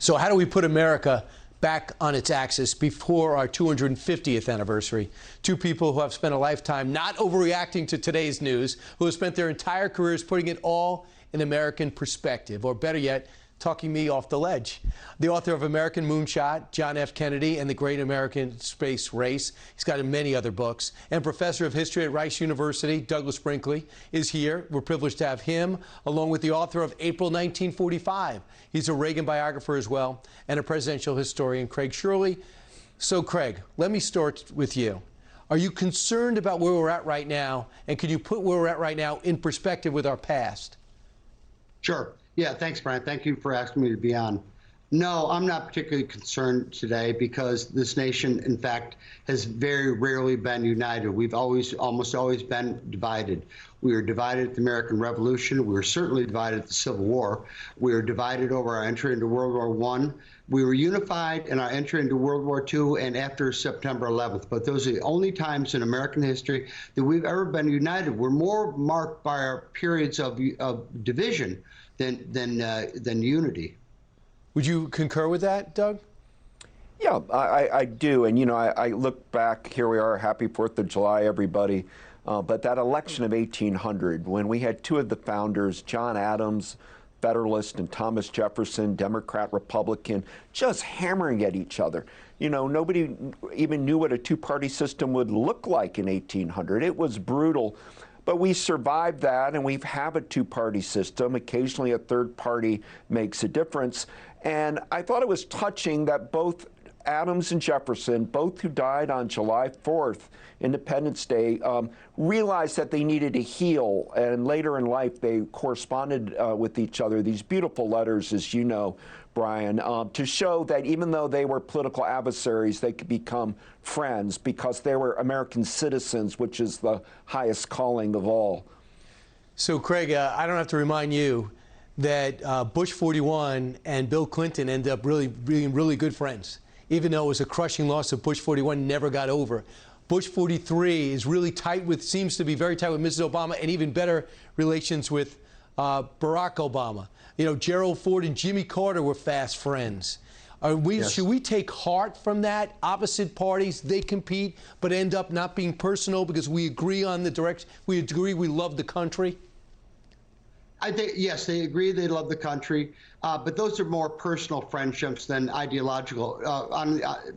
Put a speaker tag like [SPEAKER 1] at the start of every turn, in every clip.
[SPEAKER 1] So how do we put America back on its axis before our 250th anniversary? Two people who have spent a lifetime not overreacting to today's news, who have spent their entire careers putting it all in American perspective, or better yet, talking me off the ledge. The author of American Moonshot, John F. Kennedy, and the Great American Space Race. He's got many other books. And professor of history at Rice University, Douglas Brinkley, is here. We're privileged to have him, along with the author of April 1945. He's a Reagan biographer as well, and a presidential historian, Craig Shirley. So, Craig, let me start with you. Are you concerned about where we're at right now, and can you put where we're at right now in perspective with our past?
[SPEAKER 2] Sure. Yeah, thanks, Brian. Thank you for asking me to be on. No, I'm not particularly concerned today because this nation, in fact, has very rarely been united. We've almost always been divided. We were divided at the American Revolution. We were certainly divided at the Civil War. We were divided over our entry into World War I. We were unified in our entry into World War II and after September 11th. But those are the only times in American history that we've ever been united. We're more marked by our periods of division than unity.
[SPEAKER 1] Would you concur with that, Doug?
[SPEAKER 3] Yeah, I do. And, you know, I look back, here we are, happy 4th of July, everybody. But that election of 1800, when we had two of the founders, John Adams, Federalist, and Thomas Jefferson, Democrat, Republican, just hammering at each other. You know, nobody even knew what a two-party system would look like in 1800. It was brutal. But we survived that, and we have a two-party system. Occasionally a third party makes a difference. And I thought it was touching that both Adams and Jefferson, both who died on July 4th, Independence Day, realized that they needed to heal. And later in life, they corresponded with each other, these beautiful letters, as you know, Brian, to show that even though they were political adversaries, they could become friends because they were American citizens, which is the highest calling of all.
[SPEAKER 1] So, Craig, I don't have to remind you that Bush 41 and Bill Clinton ended up being really good friends. Even though it was a crushing loss of Bush 41, never got over. Bush 43 is really tight with, seems to be very tight with Mrs. Obama, and even better relations with Barack Obama. You know, Gerald Ford and Jimmy Carter were fast friends.
[SPEAKER 2] Yes.
[SPEAKER 1] Should we take heart from that? Opposite parties, they compete, but end up not being personal because we agree on the direction, we agree we love the country?
[SPEAKER 2] I think, yes, they agree they love the country, but those are more personal friendships than ideological.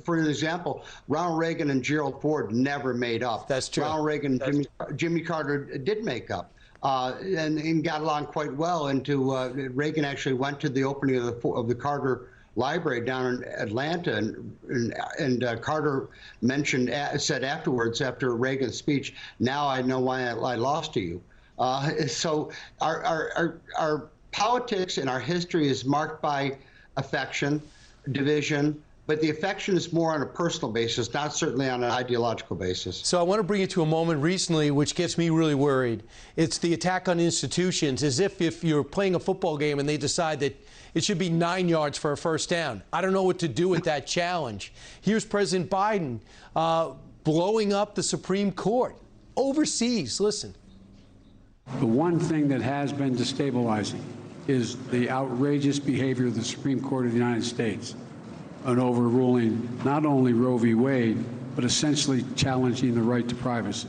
[SPEAKER 2] For an example, Ronald Reagan and Gerald Ford never made up.
[SPEAKER 1] That's true.
[SPEAKER 2] Ronald Reagan and Jimmy Carter did make up. And got along quite well. Reagan actually went to the opening of the Carter Library down in Atlanta, and Carter said afterwards, after Reagan's speech, "Now I know why I lost to you." So our politics and our history is marked by affection, division, but the affection is more on a personal basis, not certainly on an ideological basis.
[SPEAKER 1] So I want to bring you to a moment recently which gets me really worried. It's the attack on institutions, as if you're playing a football game and they decide that it should be 9 yards for a first down. I don't know what to do with that challenge. Here's President Biden blowing up the Supreme Court overseas. Listen.
[SPEAKER 4] The one thing that has been destabilizing is the outrageous behavior of the Supreme Court of the United States on overruling not only Roe v. Wade, but essentially challenging the right to privacy.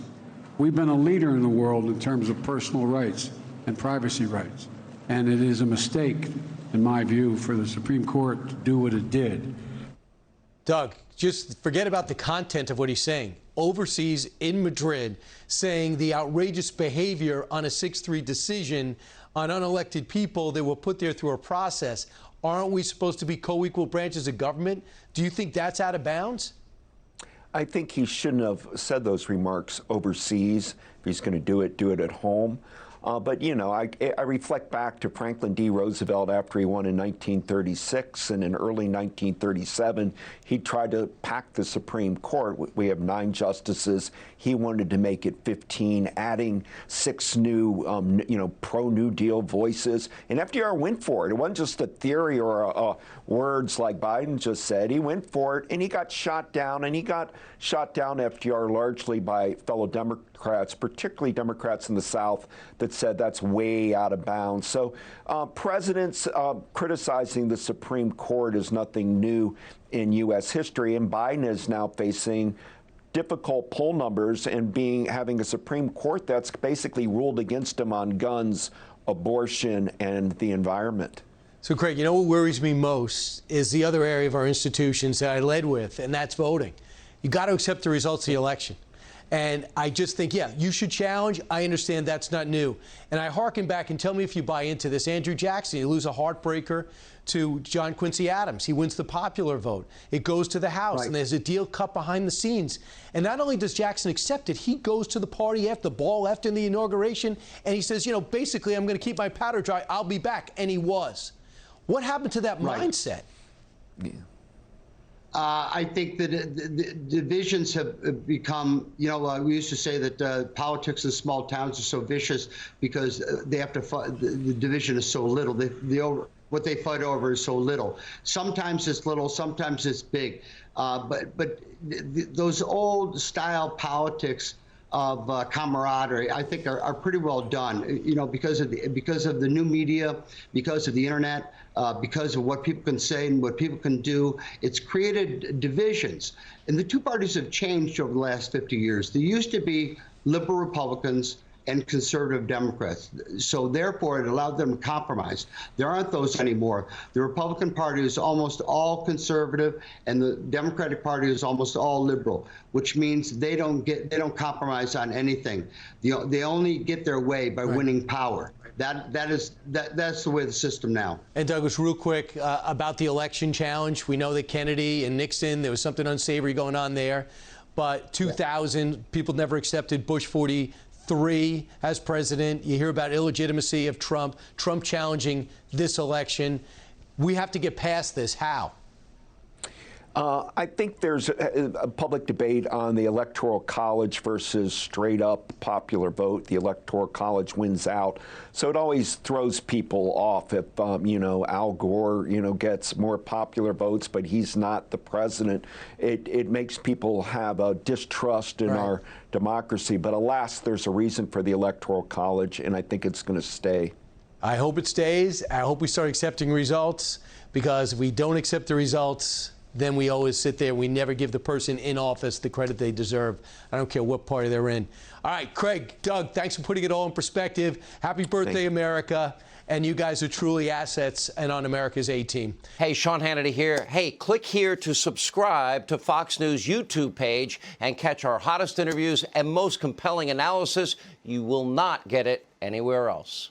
[SPEAKER 4] We've been a leader in the world in terms of personal rights and privacy rights, and it is a mistake, in my view, for the Supreme Court to do what it did.
[SPEAKER 1] Doug, just forget about the content of what he's saying. Overseas in Madrid, saying the outrageous behavior on a 6-3 decision on unelected people that were put there through a process. Aren't we supposed to be co-equal branches of government? Do you think that's out of bounds?
[SPEAKER 3] I think he shouldn't have said those remarks overseas. If he's going to do it at home. But, you know, I reflect back to Franklin D. Roosevelt after he won in 1936, and in early 1937, he tried to pack the Supreme Court. We have 9 justices. He wanted to make it 15, adding 6 new, pro-New Deal voices. And FDR went for it. It wasn't just a theory or words like Biden just said. He went for it, and he got shot down. And he got shot down, FDR, largely by fellow Democrats Democrats, particularly Democrats in the South, that said that's way out of bounds. So presidents criticizing the Supreme Court is nothing new in U.S. history, and Biden is now facing difficult poll numbers and having a Supreme Court that's basically ruled against him on guns, abortion, and the environment.
[SPEAKER 1] So, Craig, you know what worries me most is the other area of our institutions that I led with, and that's voting. You got to accept the results of the election. And I just think, yeah, you should challenge. I understand that's not new. And I hearken back, and tell me if you buy into this. Andrew Jackson, you lose a heartbreaker to John Quincy Adams. He wins the popular vote. It goes to the House, right, and there's a deal cut behind the scenes. And not only does Jackson accept it, he goes to the party after the ball left in the inauguration, and he says, you know, basically, I'm going to keep my powder dry. I'll be back. And he was. What happened to that mindset?
[SPEAKER 3] Yeah.
[SPEAKER 2] I think that the divisions have become, you know, we used to say that politics in small towns are so vicious because they have to fight, the division is so little. What they fight over is so little. Sometimes it's little, sometimes it's big. But those old style politics of camaraderie, I think, are pretty well done. You know, because of the new media, because of the internet, because of what people can say and what people can do. It's created divisions. And the two parties have changed over the last 50 years. There used to be liberal Republicans and conservative Democrats. So therefore, it allowed them to compromise. There aren't those anymore. The Republican Party is almost all conservative, and the Democratic Party is almost all liberal, which means they don't compromise on anything. They only get their way by winning power. That's the way of the system now.
[SPEAKER 1] And Douglas, real quick about the election challenge. We know that Kennedy and Nixon, there was something unsavory going on there. But 2000, people never accepted Bush 43 as president. You hear about illegitimacy of Trump challenging this election. We have to get past this. How?
[SPEAKER 3] I think there's a public debate on the Electoral College versus straight-up popular vote. The Electoral College wins out. So it always throws people off if, you know, Al Gore, you know, gets more popular votes, but he's not the president. It makes people have a distrust in our democracy. But alas, there's a reason for the Electoral College, and I think it's going to stay. I
[SPEAKER 1] hope it stays. I hope we start accepting results, because if we don't accept the results, then we always sit there. We never give the person in office the credit they deserve. I don't care what party they're in. All right, Craig, Doug, thanks for putting it all in perspective. Happy birthday, America. And you guys are truly assets and on America's A-team.
[SPEAKER 5] Hey, Sean Hannity here. Hey, click here to subscribe to Fox News YouTube page and catch our hottest interviews and most compelling analysis. You will not get it anywhere else.